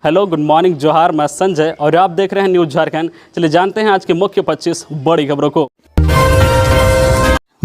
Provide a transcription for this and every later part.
Hello, good morning, जोहार। मैं संजय और आप देख रहे हैं न्यूज़ झारखंड। चलिए जानते हैं आज के मुख्य 25 बड़ी खबरों को।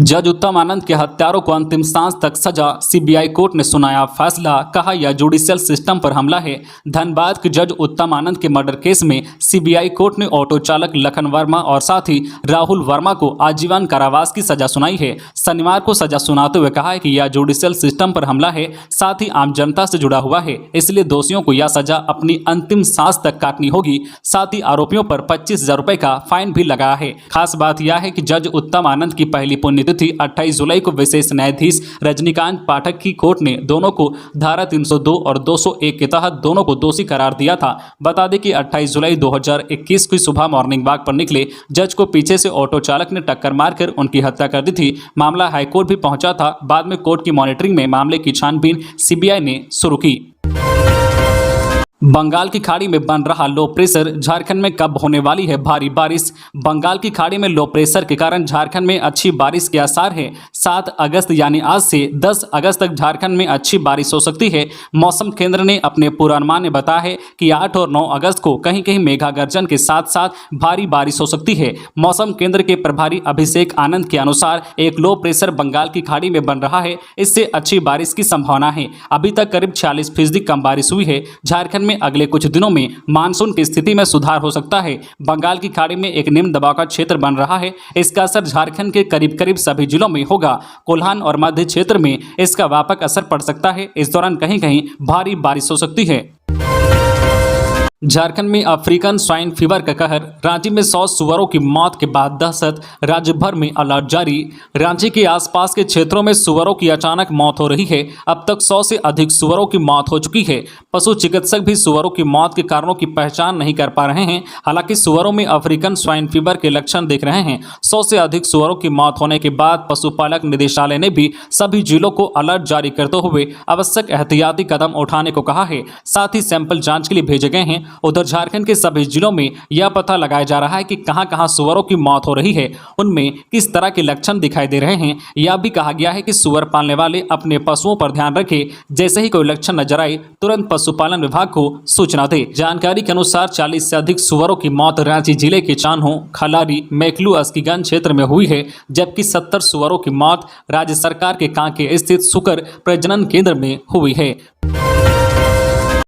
जज उत्तम आनंद के हत्यारों को अंतिम सांस तक सजा, सीबीआई कोर्ट ने सुनाया फैसला, कहा यह जुडिशियल सिस्टम पर हमला है। धनबाद के जज उत्तम आनंद के मर्डर केस में सीबीआई कोर्ट ने ऑटो चालक लखन वर्मा और साथ ही राहुल वर्मा को आजीवन कारावास की सजा सुनाई है। शनिवार को सजा सुनाते हुए कहा है कि यह जुडिशियल सिस्टम पर हमला है, साथ ही आम जनता से जुड़ा हुआ है, इसलिए दोषियों को यह सजा अपनी अंतिम सांस तक काटनी होगी। साथ ही आरोपियों पर 25,000 रुपए का फाइन भी लगाया है। खास बात यह है कि जज उत्तम आनंद की पहली पुण्यतिथि 28 जुलाई को विशेष न्यायाधीश रजनीकांत पाठक की कोर्ट ने दोनों को धारा 302 और 201 के तहत दोनों को दोषी करार दिया था। बता दें कि 28 जुलाई 2021 की सुबह मॉर्निंग वॉक पर निकले जज को पीछे से ऑटो चालक ने टक्कर मारकर उनकी हत्या कर दी थी। मामला हाईकोर्ट भी पहुंचा था। बाद में कोर्ट की मॉनिटरिंग में मामले की छानबीन सीबीआई ने शुरू की। बंगाल की खाड़ी में बन रहा लो प्रेशर, झारखंड में कब होने वाली है भारी बारिश। बंगाल की खाड़ी में लो प्रेशर के कारण झारखंड में अच्छी बारिश के आसार हैं। 7 अगस्त यानी आज से 10 अगस्त तक झारखंड में अच्छी बारिश हो सकती है। मौसम केंद्र ने अपने पूर्वानुमान में बताया है कि 8 और 9 अगस्त को कहीं कहीं मेघा गर्जन के साथ साथ भारी बारिश हो सकती है। मौसम केंद्र के प्रभारी अभिषेक आनंद के अनुसार एक लो प्रेशर बंगाल की खाड़ी में बन रहा है, इससे अच्छी बारिश की संभावना है। अभी तक करीब 46% कम बारिश हुई है। झारखंड अगले कुछ दिनों में मानसून की स्थिति में सुधार हो सकता है। बंगाल की खाड़ी में एक निम्न दबाव का क्षेत्र बन रहा है, इसका असर झारखंड के करीब करीब सभी जिलों में होगा। कोल्हान और मध्य क्षेत्र में इसका व्यापक असर पड़ सकता है। इस दौरान कहीं कहीं भारी बारिश हो सकती है। झारखंड में अफ्रीकन स्वाइन फीवर का कहर, रांची में 100 सुअरों की मौत के बाद दहशत, राज्य भर में अलर्ट जारी। रांची के आसपास के क्षेत्रों में सुअरों की अचानक मौत हो रही है। अब तक 100 से अधिक सुअरों की मौत हो चुकी है। पशु चिकित्सक भी सुअरों की मौत के कारणों की पहचान नहीं कर पा रहे हैं। हालांकि सुअरों में अफ्रीकन स्वाइन फीवर के लक्षण दिख रहे हैं। 100 से अधिक सुअरों की मौत होने के बाद पशुपालक निदेशालय ने भी सभी जिलों को अलर्ट जारी करते हुए आवश्यक एहतियाती कदम उठाने को कहा है। साथ ही सैंपल जांच के लिए भेजे गए हैं। उधर झारखंड के सभी जिलों में यह पता लगाया जा रहा है कि कहां कहां सुअरों की मौत हो रही है, उनमें किस तरह के लक्षण दिखाई दे रहे हैं। यह भी कहा गया है कि सुअर पालने वाले अपने पशुओं पर ध्यान रखें। जैसे ही कोई लक्षण नजर आए तुरंत पशुपालन विभाग को सूचना दे। जानकारी के अनुसार 40 से अधिक सुअरों की मौत रांची जिले के चान्हो, खलारी, मेकलू, अस्कीगंज क्षेत्र में हुई है, जबकि 70 सुअरों की मौत राज्य सरकार के कांके स्थित सुकर प्रजनन केंद्र में हुई है।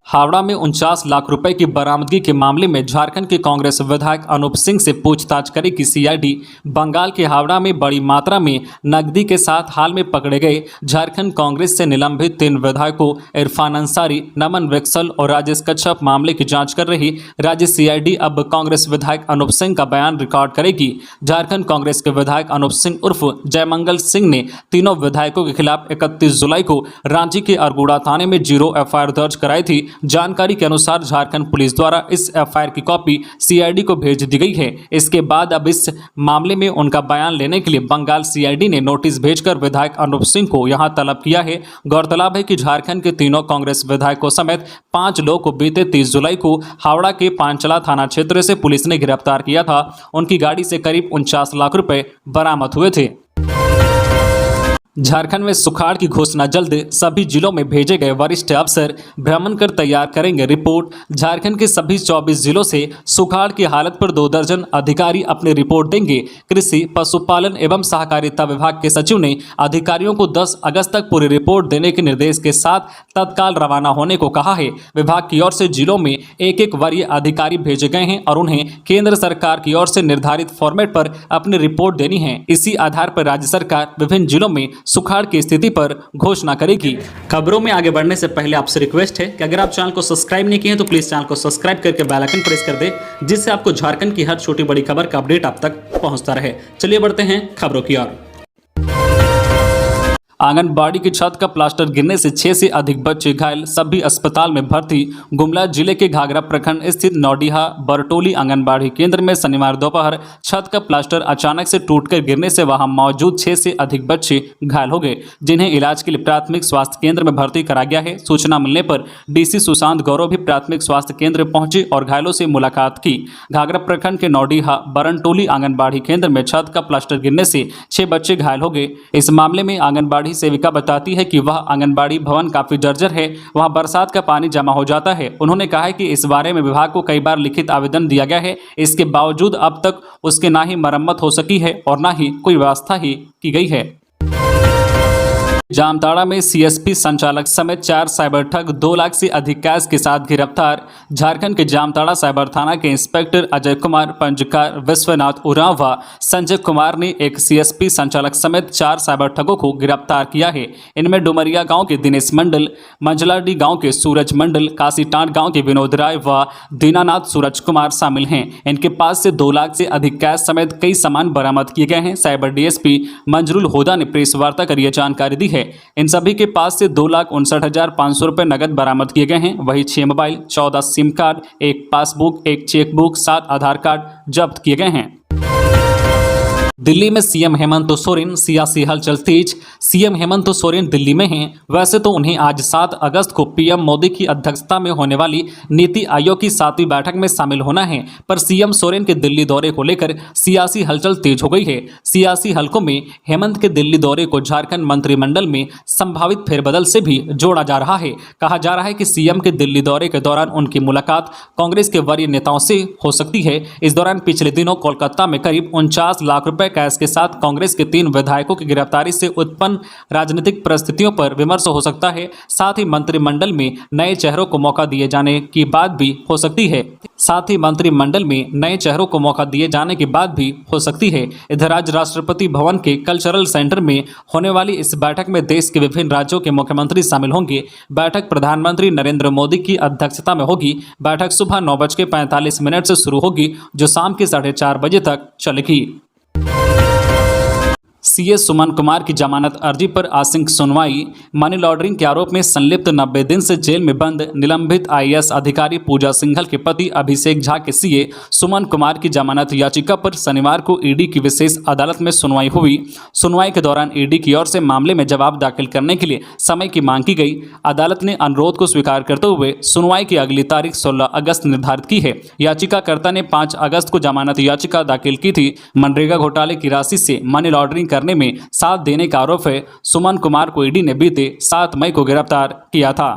हावड़ा में 49 लाख रुपए की बरामदगी के मामले में झारखंड के कांग्रेस विधायक अनूप सिंह से पूछताछ करेगी सीआईडी। बंगाल के हावड़ा में बड़ी मात्रा में नकदी के साथ हाल में पकड़े गए झारखंड कांग्रेस से निलंबित 3 विधायकों इरफान अंसारी, नमन विक्सल और राजेश कच्छप मामले की जांच कर रही राज्य सीआईडी अब कांग्रेस विधायक अनूप सिंह का बयान रिकॉर्ड करेगी। झारखंड कांग्रेस के विधायक अनूप सिंह उर्फ जयमंगल सिंह ने तीनों विधायकों के खिलाफ 31 जुलाई को रांची के अरगुड़ा थाने में 0 एफआईआर दर्ज कराई थी। जानकारी के अनुसार झारखंड पुलिस द्वारा इस एफआईआर की कॉपी सीआईडी को भेज दी गई है। इसके बाद अब इस मामले में उनका बयान लेने के लिए बंगाल सीआईडी ने नोटिस भेजकर विधायक अनूप सिंह को यहां तलब किया है। गौरतलब है कि झारखंड के तीनों कांग्रेस विधायकों समेत 5 लोग को बीते 30 जुलाई को हावड़ा के पांचला थाना क्षेत्र से पुलिस ने गिरफ्तार किया था। उनकी गाड़ी से करीब 49 लाख रुपए बरामद हुए थे। झारखंड में सुखाड़ की घोषणा जल्द, सभी जिलों में भेजे गए वरिष्ठ अफसर भ्रमण कर तैयार करेंगे रिपोर्ट। झारखंड के सभी 24 जिलों से सुखाड़ की हालत पर 2 दर्जन अधिकारी अपनी रिपोर्ट देंगे। कृषि, पशुपालन एवं सहकारिता विभाग के सचिव ने अधिकारियों को 10 अगस्त तक पूरी रिपोर्ट देने के निर्देश के साथ तत्काल रवाना होने को कहा है। विभाग की ओर से जिलों में एक वरीय अधिकारी भेजे गए हैं और उन्हें केंद्र सरकार की ओर से निर्धारित फॉर्मेट पर अपनी रिपोर्ट देनी है। इसी आधार पर राज्य सरकार विभिन्न जिलों में सुखाड़ की स्थिति पर घोषणा करेगी। खबरों में आगे बढ़ने से पहले आपसे रिक्वेस्ट है कि अगर आप चैनल को सब्सक्राइब नहीं किए हैं तो प्लीज चैनल को सब्सक्राइब करके बेल आइकन प्रेस कर दें, जिससे आपको झारखंड की हर छोटी बड़ी खबर का अपडेट आप तक पहुंचता रहे। चलिए बढ़ते हैं खबरों की ओर। आंगनबाड़ी की छत का प्लास्टर गिरने से 6 से अधिक बच्चे घायल, सभी अस्पताल में भर्ती। गुमला जिले के घाघरा प्रखंड स्थित नौडीहा बरटोली आंगनबाड़ी केंद्र में शनिवार दोपहर छत का प्लास्टर अचानक से टूटकर गिरने से वहां मौजूद 6 से अधिक बच्चे घायल हो गए, जिन्हें इलाज के लिए प्राथमिक स्वास्थ्य केंद्र में भर्ती करा गया है। सूचना मिलने पर डीसी सुशांत गौरव भी प्राथमिक स्वास्थ्य केंद्र पहुंचे और घायलों से मुलाकात की। घाघरा प्रखंड के नौडीहा बरटोली आंगनबाड़ी केंद्र में छत का प्लास्टर गिरने से 6 बच्चे घायल हो गए। इस मामले में आंगनबाड़ी आंगनबाड़ी सेविका बताती है कि वह आंगनबाड़ी भवन काफ़ी जर्जर है, वहाँ बरसात का पानी जमा हो जाता है। उन्होंने कहा है कि इस बारे में विभाग को कई बार लिखित आवेदन दिया गया है, इसके बावजूद अब तक उसके ना ही मरम्मत हो सकी है और ना ही कोई व्यवस्था ही की गई है। जामताड़ा में सीएसपी संचालक समेत 4 साइबर ठग 2 लाख से अधिक कैश के साथ गिरफ्तार। झारखंड के जामताड़ा साइबर थाना के इंस्पेक्टर अजय कुमार, पंजकार विश्वनाथ उरांव व संजय कुमार ने एक सीएसपी संचालक समेत 4 साइबर ठगों को गिरफ्तार किया है। इनमें डुमरिया गांव के दिनेश मंडल, मंजलाडी गांव के सूरज मंडल, काशीटांड गांव के विनोद राय व दीनानाथ सूरज कुमार शामिल हैं। इनके पास से 2 लाख से अधिक कैश समेत कई सामान बरामद किए गए हैं। साइबर डीएसपी मंजरुल हुदा ने प्रेस वार्ता कर यह जानकारी दी है। इन सभी के पास से 2,59,500 रुपये नगद बरामद किए गए हैं। वही 6 mobile, 14 SIM card, 1 passbook, 1 chequebook, 7 आधार कार्ड जब्त किए गए हैं। दिल्ली में सीएम हेमंत सोरेन, सियासी हलचल तेज। सीएम हेमंत सोरेन दिल्ली में हैं। वैसे तो उन्हें आज 7 अगस्त को पीएम मोदी की अध्यक्षता में होने वाली नीति आयोग की 7वीं बैठक में शामिल होना है, पर सीएम सोरेन के दिल्ली दौरे को लेकर सियासी हलचल तेज हो गई है। सियासी हलकों में हेमंत के दिल्ली दौरे को झारखंड मंत्रिमंडल में संभावित फेरबदल से भी जोड़ा जा रहा है। कहा जा रहा है कि सीएम के दिल्ली दौरे के दौरान उनकी मुलाकात कांग्रेस के वरीय नेताओं से हो सकती है। इस दौरान पिछले दिनों कोलकाता में करीब 49 लाख रुपए कैश के साथ कांग्रेस के 3 विधायकों की गिरफ्तारी से उत्पन्न राजनीतिक परिस्थितियों पर विमर्श हो सकता है। साथ ही मंत्रिमंडल में नए चेहरों को मौका दिए जाने की बात भी हो सकती है। इधर आज राष्ट्रपति भवन के कल्चरल सेंटर में होने वाली इस बैठक में देश के विभिन्न राज्यों के मुख्यमंत्री शामिल होंगे। बैठक प्रधानमंत्री नरेंद्र मोदी की अध्यक्षता में होगी। बैठक सुबह 9:45 से शुरू होगी, जो शाम के 4:30 बजे तक चलेगी। सीए सुमन कुमार की जमानत अर्जी पर आंशिक सुनवाई। मनी लॉन्ड्रिंग के आरोप में संलिप्त 90 दिन से जेल में बंद निलंबित आईएएस अधिकारी पूजा सिंघल के पति अभिषेक झा के सीए सुमन कुमार की जमानत याचिका पर शनिवार को ईडी की विशेष अदालत में सुनवाई हुई। सुनवाई के दौरान ईडी की ओर से मामले में जवाब दाखिल करने के लिए समय की मांग की गई। अदालत ने अनुरोध को स्वीकार करते हुए सुनवाई की अगली तारीख 16 अगस्त निर्धारित की है। याचिकाकर्ता ने 5 अगस्त को जमानत याचिका दाखिल की थी। मनरेगा घोटाले की राशि से मनी लॉन्ड्रिंग करने में साथ देने का आरोप है। सुमन कुमार को ईडी ने बीते 7 मई को गिरफ्तार किया था।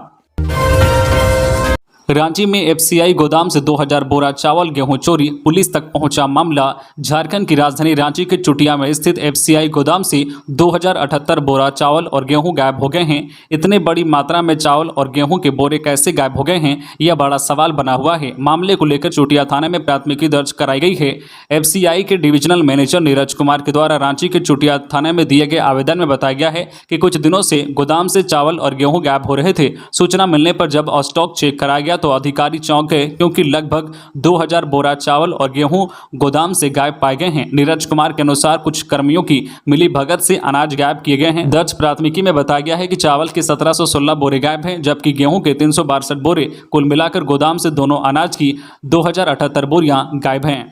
रांची में एफसीआई गोदाम से 2000 बोरा चावल गेहूं चोरी, पुलिस तक पहुंचा मामला। झारखंड की राजधानी रांची के चुटिया में स्थित एफसीआई गोदाम से 2078 बोरा चावल और गेहूं गायब हो गए हैं। इतने बड़ी मात्रा में चावल और गेहूं के बोरे कैसे गायब हो गए हैं, यह बड़ा सवाल बना हुआ है। मामले को लेकर चुटिया थाने में प्राथमिकी दर्ज कराई गई है। एफसीआई के डिविजनल मैनेजर नीरज कुमार के द्वारा रांची के चुटिया थाने में दिए गए आवेदन में बताया गया है कि कुछ दिनों से गोदाम से चावल और गेहूं गायब हो रहे थे। सूचना मिलने पर जब स्टॉक चेक कराया गया तो अधिकारी चौंक गए, क्योंकि लगभग 2000 बोरा चावल और गेहूं गोदाम से गायब पाए गए हैं। नीरज कुमार के अनुसार कुछ कर्मियों की मिली भगत से अनाज गायब किए गए हैं। दर्ज प्राथमिकी में बताया गया है कि चावल के 1716 बोरे गायब हैं, जबकि गेहूं के 362 बोरे। कुल मिलाकर गोदाम से दोनों अनाज की 2078 बोरियां गायब हैं।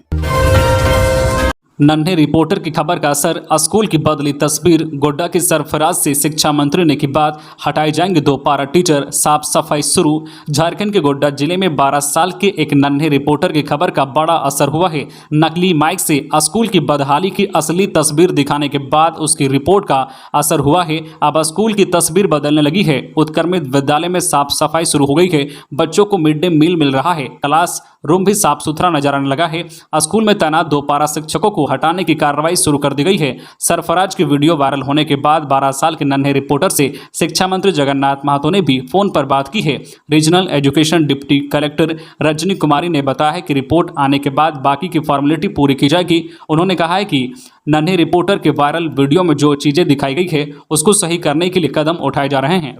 नन्हे रिपोर्टर की खबर का असर, स्कूल की बदली तस्वीर। गोड्डा के सरफराज से शिक्षा मंत्री ने की बात, हटाए जाएंगे 2 पारा टीचर, साफ सफाई शुरू। झारखंड के गोड्डा जिले में 12 साल के एक नन्हे रिपोर्टर की खबर का बड़ा असर हुआ है। नकली माइक से स्कूल की बदहाली की असली तस्वीर दिखाने के बाद उसकी रिपोर्ट का असर हुआ है। अब स्कूल की तस्वीर बदलने लगी है। उत्क्रमित विद्यालय में साफ सफाई शुरू हो गई है। बच्चों को मिड डे मील मिल रहा है। क्लास रूम भी साफ सुथरा नजर आने लगा है। स्कूल में तैनात 2 पारा शिक्षकों को हटाने की कार्रवाई शुरू कर दी गई है। सरफराज की वीडियो वायरल होने के बाद 12 साल के नन्हे रिपोर्टर से शिक्षा मंत्री जगन्नाथ महतो ने भी फोन पर बात की है। Regional education deputy collector Rajni Kumari ने बताया है कि रिपोर्ट आने के बाद बाकी की फॉर्मेलिटी पूरी की जाएगी। उन्होंने कहा है कि नन्हे रिपोर्टर के वायरल वीडियो में जो चीजें दिखाई गई है उसको सही करने के लिए कदम उठाए जा रहे हैं।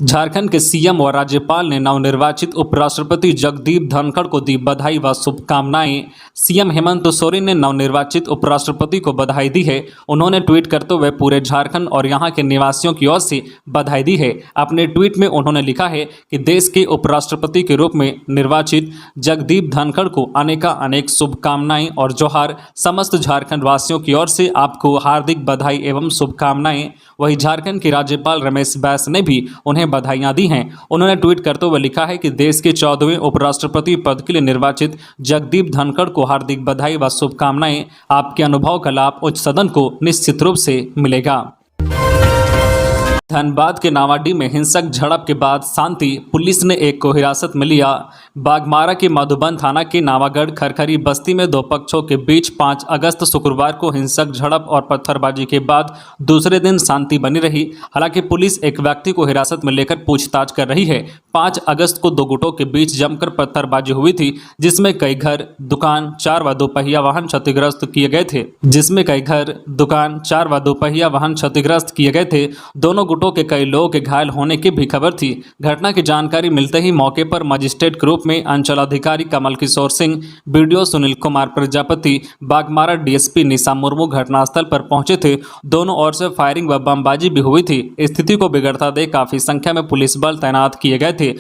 झारखंड के सीएम व राज्यपाल ने नवनिर्वाचित उपराष्ट्रपति जगदीप धनखड़ को दी बधाई व शुभकामनाएं। सीएम हेमंत सोरेन ने नवनिर्वाचित उपराष्ट्रपति को बधाई दी है। उन्होंने ट्वीट करते हुए पूरे झारखंड और यहां के निवासियों की ओर से बधाई दी है। अपने ट्वीट में उन्होंने लिखा है कि देश के उपराष्ट्रपति के रूप में निर्वाचित जगदीप धनखड़ को अनेक शुभकामनाएं और जोहार। समस्त झारखंड वासियों की ओर से आपको हार्दिक बधाई एवं शुभकामनाएं। वहीं झारखंड के राज्यपाल रमेश बैस ने भी उन्हें बधाइयां दी हैं। उन्होंने ट्वीट करते हुए लिखा है कि देश के 14वें उपराष्ट्रपति पद के लिए निर्वाचित जगदीप धनखड़ को हार्दिक बधाई व शुभकामनाएं। आपके अनुभव का लाभ उच्च सदन को निश्चित रूप से मिलेगा। धनबाद के नावाडीह में हिंसक झड़प के बाद शांति, पुलिस ने एक को हिरासत में लिया। बागमारा के मधुबन थाना के नावागढ़ खरखरी बस्ती में दो पक्षों के बीच 5 अगस्त शुक्रवार को हिंसक झड़प और पत्थरबाजी के बाद दूसरे दिन शांति बनी रही। हालांकि पुलिस एक व्यक्ति को हिरासत में लेकर पूछताछ कर रही है। 5 अगस्त को दो गुटों के बीच जमकर पत्थरबाजी हुई थी, जिसमें कई घर, दुकान, 4 व 2 पहिया वाहन क्षतिग्रस्त किए गए थे। दोनों गुटों के कई लोगों के घायल होने की भी खबर थी। घटना की जानकारी मिलते ही मौके पर मजिस्ट्रेट के रूप में अंचलाधिकारी कमल किशोर सिंह, बीडीओ सुनील कुमार प्रजापति, बागमारा डीएसपी निशा मुर्मू घटनास्थल पर पहुंचे थे। दोनों ओर से फायरिंग व बमबाजी भी हुई थी। स्थिति को बिगड़ता देख काफी संख्या में पुलिस बल तैनात किए गए थे।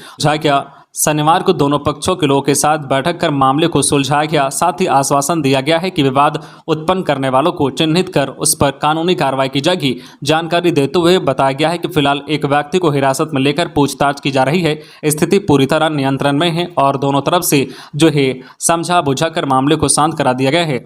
शनिवार को दोनों पक्षों के लोगों के साथ बैठक कर मामले को सुलझाया गया। साथ ही आश्वासन दिया गया है कि विवाद उत्पन्न करने वालों को चिन्हित कर उस पर कानूनी कार्रवाई की जाएगी। जानकारी देते हुए बताया गया है कि फिलहाल एक व्यक्ति को हिरासत में लेकर पूछताछ की जा रही है। स्थिति पूरी तरह नियंत्रण में है और दोनों तरफ से समझा बुझाकर मामले को शांत करा दिया गया है।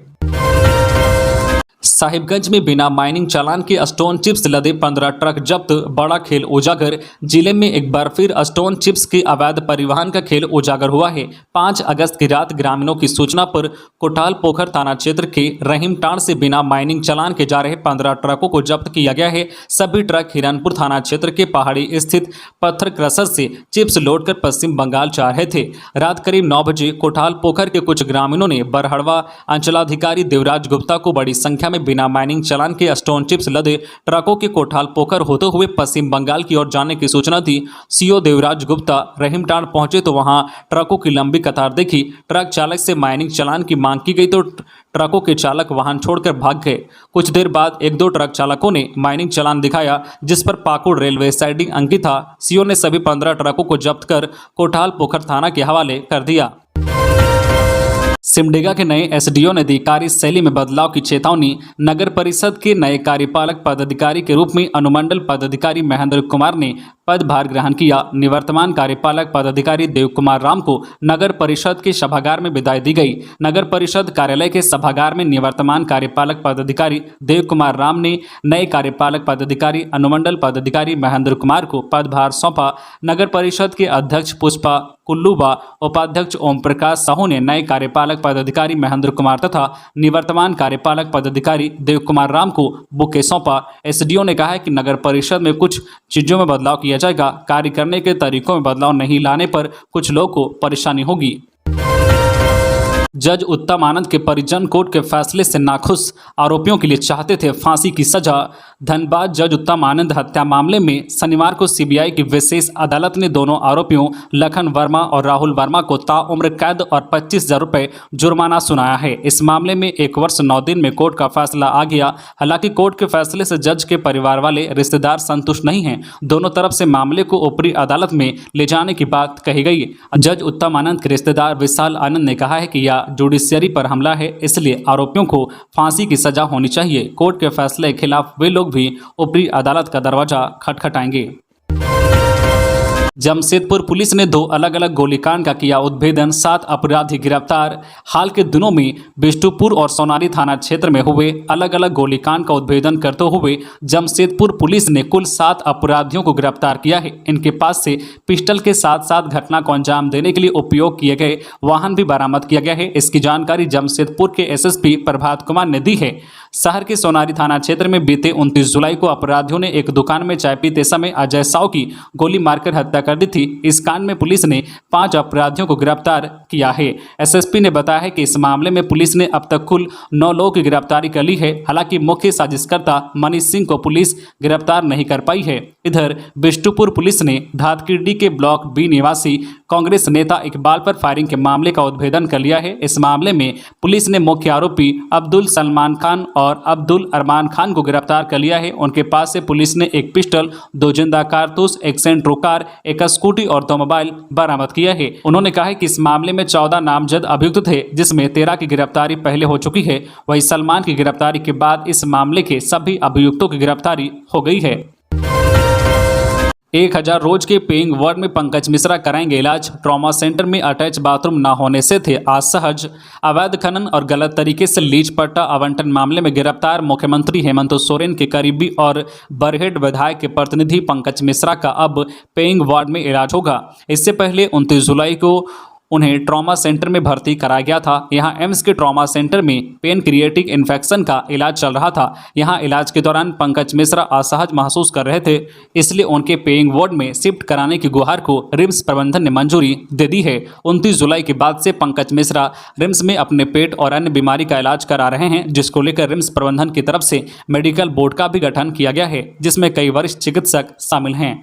साहिबगंज में बिना माइनिंग चालान के स्टोन चिप्स लदे 15 ट्रक जब्त, बड़ा खेल उजागर। जिले में एक बार फिर स्टोन चिप्स के अवैध परिवहन का खेल उजागर हुआ है। 5 अगस्त की रात ग्रामीणों की सूचना पर कोटाल पोखर थाना क्षेत्र के रहीमटांड़ से बिना माइनिंग चालान के जा रहे 15 ट्रकों को जब्त किया गया है। सभी ट्रक हिरनपुर थाना क्षेत्र के पहाड़ी स्थित पत्थर क्रशर से चिप्स लोडकर पश्चिम बंगाल जा रहे थे। रात करीब 9 बजे कोटाल पोखर के कुछ ग्रामीणों ने बरहड़वा अंचलाधिकारी देवराज गुप्ता को बड़ी संख्या में बिना माइनिंग चालान के स्टोन चिप्स लदे ट्रकों के कोठाल पोखर होते हुए पश्चिम बंगाल की ओर जाने की सूचना थी। सीओ देवराज गुप्ता रहीमटांड़ पहुंचे तो वहां ट्रकों की लंबी कतार देखी। ट्रक चालक से माइनिंग चालान की मांग की गई तो ट्रकों के चालक वाहन छोड़कर भाग गए। कुछ देर बाद 1-2 ट्रक चालकों ने माइनिंग चालान दिखाया, जिस पर पाकुड़ रेलवे साइडिंग अंकित था। सीओ ने सभी 15 ट्रकों को जब्त कर कोठाल पोखर थाना के हवाले कर दिया। सिमडेगा के नए एसडीओ ने दी कार्यशैली में बदलाव की चेतावनी। नगर परिषद के नए कार्यपालक पदाधिकारी के रूप में अनुमंडल पदाधिकारी महेंद्र कुमार ने पदभार ग्रहण किया। निवर्तमान कार्यपालक पदाधिकारी देव कुमार राम को नगर परिषद के सभागार में विदाई दी गई। नगर परिषद कार्यालय के सभागार में निवर्तमान कार्यपालक पदाधिकारी देव कुमार राम ने नए कार्यपालक पदाधिकारी अनुमंडल पदाधिकारी महेंद्र कुमार को पदभार सौंपा। नगर परिषद के अध्यक्ष पुष्पा कुल्लू व उपाध्यक्ष ओम प्रकाश साहू ने नए कार्यपालक पदाधिकारी महेंद्र कुमार तथा निवर्तमान कार्यपालक पदाधिकारी देव कुमार राम को बुके सौंपा। एसडीओ ने कहा है कि नगर परिषद में कुछ चीजों में बदलाव किया जाएगा। कार्य करने के तरीकों में बदलाव नहीं लाने पर कुछ लोगों को परेशानी होगी। जज उत्तम आनंद के परिजन कोर्ट के फैसले से नाखुश, आरोपियों के लिए चाहते थे फांसी की सजा। धनबाद जज उत्तम आनंद हत्या मामले में शनिवार को सीबीआई की विशेष अदालत ने दोनों आरोपियों लखन वर्मा और राहुल वर्मा को ताउम्र कैद और 25,000 रुपये जुर्माना सुनाया है। इस मामले में 1 वर्ष 9 दिन में कोर्ट का फैसला आ गया। हालांकि कोर्ट के फैसले से जज के परिवार वाले रिश्तेदार संतुष्ट नहीं हैं। दोनों तरफ से मामले को ऊपरी अदालत में ले जाने की बात कही गई। जज उत्तम आनंद के रिश्तेदार विशाल आनंद ने कहा है कि यह जुडिशियरी पर हमला है, इसलिए आरोपियों को फांसी की सजा होनी चाहिए। कोर्ट के फैसले के खिलाफ वे लोग भी ऊपरी अदालत का दरवाजा खटखटाएंगे। जमशेदपुर पुलिस ने 2 अलग अलग गोलीकांड का किया उद्भेदन, 7 अपराधी गिरफ्तार। हाल के दिनों में बिष्टुपुर और सोनारी थाना क्षेत्र में हुए अलग अलग गोलीकांड का उद्भेदन करते हुए जमशेदपुर पुलिस ने कुल 7 अपराधियों को गिरफ्तार किया है। इनके पास से पिस्टल के साथ साथ घटना को अंजाम देने के लिए उपयोग किए गए वाहन भी बरामद किया गया है। इसकी जानकारी जमशेदपुर के एसएसपी प्रभात कुमार ने दी है। शहर के सोनारी थाना क्षेत्र में बीते 29 जुलाई को अपराधियों ने एक दुकान में चाय पीते समय अजय साव की गोली मारकर हत्या कर दी थी। इस कांड में पुलिस ने 5 अपराधियों को गिरफ्तार किया है। एसएसपी ने बताया है कि इस मामले में पुलिस ने अब तक कुल 9 लोगों की गिरफ्तारी कर ली है। हालांकि मुख्य साजिशकर्ता मनीष सिंह को पुलिस गिरफ्तार नहीं कर पाई है। इधर बिष्टुपुर पुलिस ने धातकीडी के ब्लॉक बी निवासी कांग्रेस नेता इकबाल पर फायरिंग के मामले का उद्भेदन कर लिया है। इस मामले में पुलिस ने मुख्य आरोपी अब्दुल सलमान खान और अब्दुल अरमान खान को गिरफ्तार कर लिया है। उनके पास से पुलिस ने एक पिस्टल, 2 जिंदा कारतूस, एक सेंट्रो कार, एक स्कूटी और 2 मोबाइल बरामद किया है। उन्होंने कहा है कि इस मामले में 14 नामजद अभियुक्त थे, जिसमें 13 की गिरफ्तारी पहले हो चुकी है। वहीं सलमान की गिरफ्तारी के बाद इस मामले के सभी अभियुक्तों की गिरफ्तारी हो गई है। 1000 रोज के पेइंग वार्ड में पंकज मिश्रा कराएंगे इलाज। ट्रॉमा सेंटर में अटैच बाथरूम न होने से थे असहज। अवैध खनन और गलत तरीके से लीज पट्टा आवंटन मामले में गिरफ्तार मुख्यमंत्री हेमंत सोरेन के करीबी और बरहेट विधायक के प्रतिनिधि पंकज मिश्रा का अब पेइंग वार्ड में इलाज होगा। इससे पहले 29 जुलाई को उन्हें ट्रॉमा सेंटर में भर्ती कराया गया था। यहां एम्स के ट्रॉमा सेंटर में पेनक्रिएटिक इन्फेक्शन का इलाज चल रहा था। यहां इलाज के दौरान पंकज मिश्रा असहज महसूस कर रहे थे, इसलिए उनके पेइंग वार्ड में शिफ्ट कराने की गुहार को रिम्स प्रबंधन ने मंजूरी दे दी है। 29 जुलाई के बाद से पंकज मिश्रा रिम्स में अपने पेट और अन्य बीमारी का इलाज करा रहे हैं, जिसको लेकर रिम्स प्रबंधन की तरफ से मेडिकल बोर्ड का भी गठन किया गया है, जिसमें कई वरिष्ठ चिकित्सक शामिल हैं।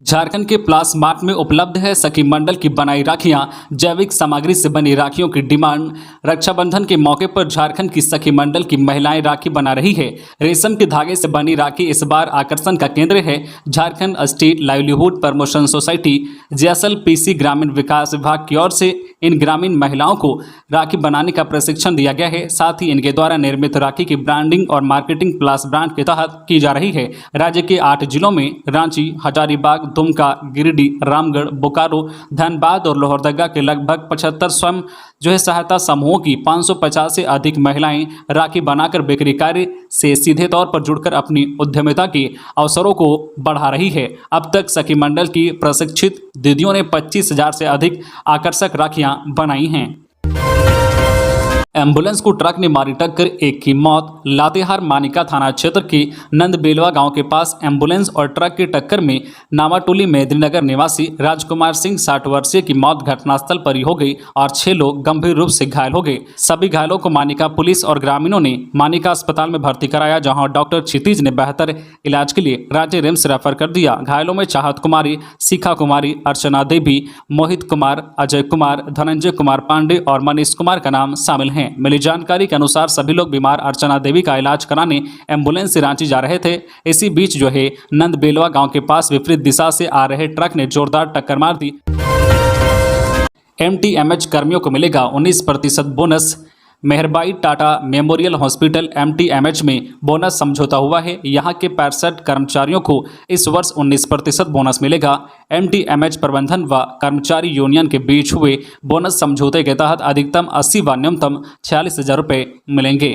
झारखंड के प्लास मार्ट में उपलब्ध है सखी मंडल की बनाई राखियां। जैविक सामग्री से बनी राखियों की डिमांड। रक्षाबंधन के मौके पर झारखंड की सखी मंडल की महिलाएं राखी बना रही है। रेशम के धागे से बनी राखी इस बार आकर्षण का केंद्र है। Jharkhand state livelihood promotion society जैसल पीसी ग्रामीण विकास विभाग की ओर से इन ग्रामीण महिलाओं को राखी बनाने का प्रशिक्षण दिया गया है। साथ ही इनके द्वारा निर्मित राखी की ब्रांडिंग और मार्केटिंग प्लास ब्रांड के तहत की जा रही है। राज्य के 8 जिलों में रांची, हजारीबाग, दुमका, गिरिडीह, रामगढ़, बोकारो, धनबाद और लोहरदगा के लगभग 75 स्वयं सहायता समूहों की 550 से अधिक महिलाएं राखी बनाकर बिक्री कार्य से सीधे तौर पर जुड़कर अपनी उद्यमिता के अवसरों को बढ़ा रही है। अब तक सखी मंडल की प्रशिक्षित दीदियों ने 25,000 से अधिक आकर्षक राखियां बनाई हैं। एम्बुलेंस को ट्रक ने मारी टक्कर, एक की मौत। लातेहार मानिका थाना क्षेत्र के नंदबेलवा गांव के पास एम्बुलेंस और ट्रक की टक्कर में नावाटोली मेदिनीनगर निवासी राजकुमार सिंह 60 वर्षीय की मौत घटनास्थल पर ही हो गई और 6 लोग गंभीर रूप से घायल हो गए। सभी घायलों को मानिका पुलिस और ग्रामीणों ने मानिका अस्पताल में भर्ती कराया, जहां डॉक्टर क्षितिज ने बेहतर इलाज के लिए राज्य रिम्स रेफर कर दिया। घायलों में चाहत कुमारी, शिखा कुमारी, अर्चना देवी, मोहित कुमार, अजय कुमार, धनंजय कुमार पांडे और मनीष कुमार का नाम शामिल हैं। मिली जानकारी के अनुसार सभी लोग बीमार अर्चना देवी का इलाज कराने एम्बुलेंस से रांची जा रहे थे। इसी बीच नंदबेलवा गांव के पास विपरीत दिशा से आ रहे ट्रक ने जोरदार टक्कर मार दी। MTMH कर्मियों को मिलेगा 19% bonus. Meherbai Tata memorial hospital MTMH में बोनस समझौता हुआ है। यहां के 65 कर्मचारियों को इस वर्ष 19% बोनस मिलेगा। MTMH प्रबंधन व कर्मचारी यूनियन के बीच हुए बोनस समझौते के तहत अधिकतम 80 व न्यूनतम 46,000 रुपये मिलेंगे।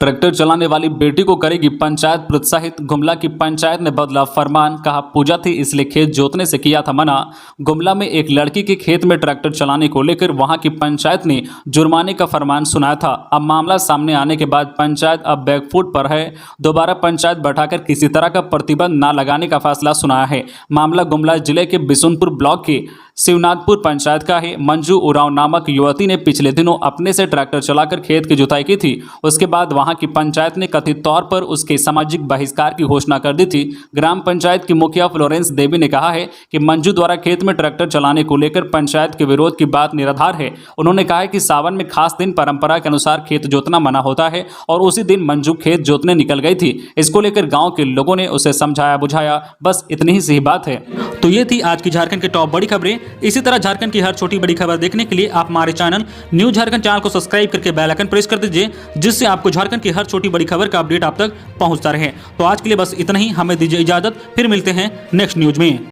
ट्रैक्टर चलाने वाली बेटी को करेगी पंचायत प्रोत्साहित। गुमला की पंचायत ने बदला फरमान, कहा पूजा थी इसलिए खेत जोतने से किया था मना। गुमला में एक लड़की के खेत में ट्रैक्टर चलाने को लेकर वहां की पंचायत ने जुर्माने का फरमान सुनाया था। अब मामला सामने आने के बाद पंचायत अब बैकफुट पर है। दोबारा पंचायत बैठाकर किसी तरह का प्रतिबंध न लगाने का फैसला सुनाया है। मामला गुमला जिले के बिशुनपुर ब्लॉक के शिवनाथपुर पंचायत का है। मंजू उरांव नामक युवती ने पिछले दिनों अपने से ट्रैक्टर चलाकर खेत की जुताई की थी। उसके बाद वहां की पंचायत ने कथित तौर पर उसके सामाजिक बहिष्कार की घोषणा कर दी थी। ग्राम पंचायत की मुखिया फ्लोरेंस देवी ने कहा है कि मंजू द्वारा खेत में ट्रैक्टर चलाने को लेकर पंचायत के विरोध की बात निराधार है। उन्होंने कहा है कि सावन में खास दिन परंपरा के अनुसार खेत जोतना मना होता है और उसी दिन मंजू खेत जोतने निकल गई थी। इसको लेकर गाँव के लोगों ने उसे समझाया बुझाया, बस इतनी ही सही बात है। तो ये थी आज की झारखंड की टॉप बड़ी खबरें। इसी तरह झारखंड की हर छोटी बड़ी खबर देखने के लिए आप हमारे चैनल न्यूज झारखंड चैनल को सब्सक्राइब करके बेल आइकन प्रेस कर दीजिए, जिससे आपको झारखंड की हर छोटी बड़ी खबर का अपडेट आप तक पहुंचता रहे। तो आज के लिए बस इतना ही, हमें दीजिए इजाजत, फिर मिलते हैं नेक्स्ट न्यूज में।